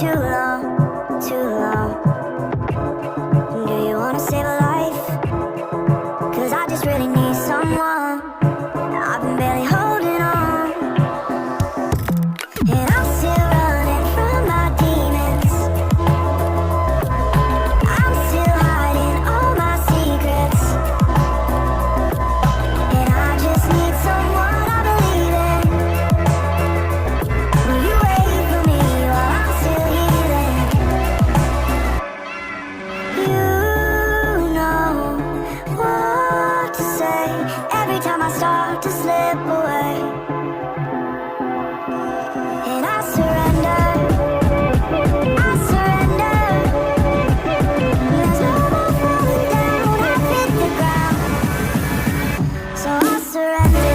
too long, too long. Do you wanna save a life? 'Cause I just really need someone. I've been barely holding on, and I'm still running from my demons. I'm still hiding all my secrets, and I just need someone I believe in. Will you wait for me while I'm still healing? You know what to say every time I start to slip away, and I surrender, I surrender. There's no more falling down, I've hit the ground, so I surrender.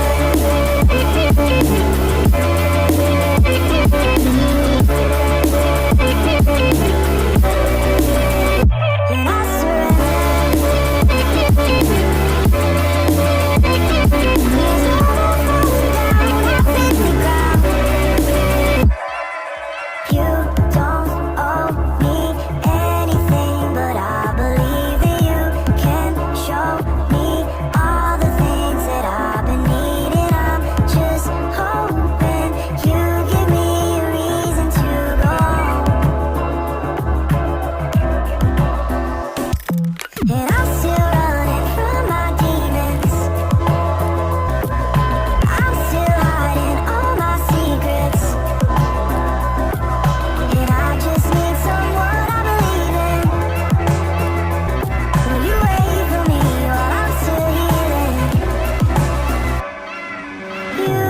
And I surrender. There's no more falling down, I've hit the ground. You don't owe me anything, but I believe that you can show me all the things that I've been needing. I'm just hoping you give me a reason to go on. And I'm still running from my demons. I'm still hiding all my secrets, and I just need someone I believe in. Will you wait for me while I'm still healing? You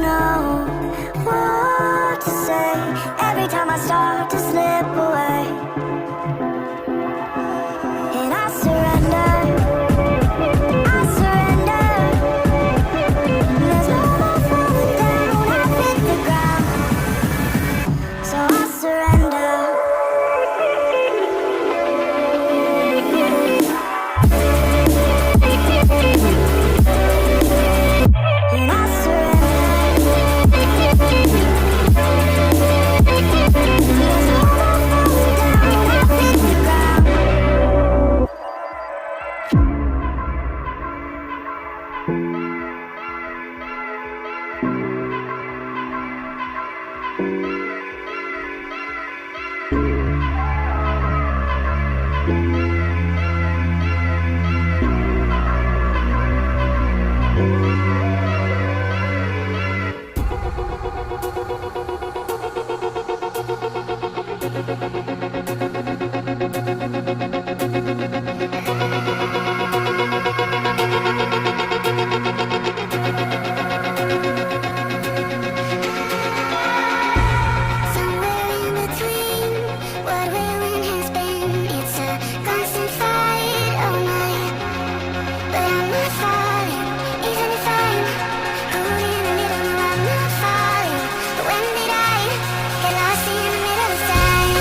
know what to say every time I start to slip away, and I surrender, I surrender. There's no more falling down, I've hit the ground, so I surrender. And I surrender. There's no more falling down, I've hit the ground. Somewhere in between what will and has been, it's a constant fight all night. But I'm not falling, isn't it fine? Caught in the middle, no, I'm not falling. But when did I get lost in the middle of time?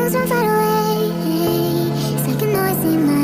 feels from far away. Second noise in my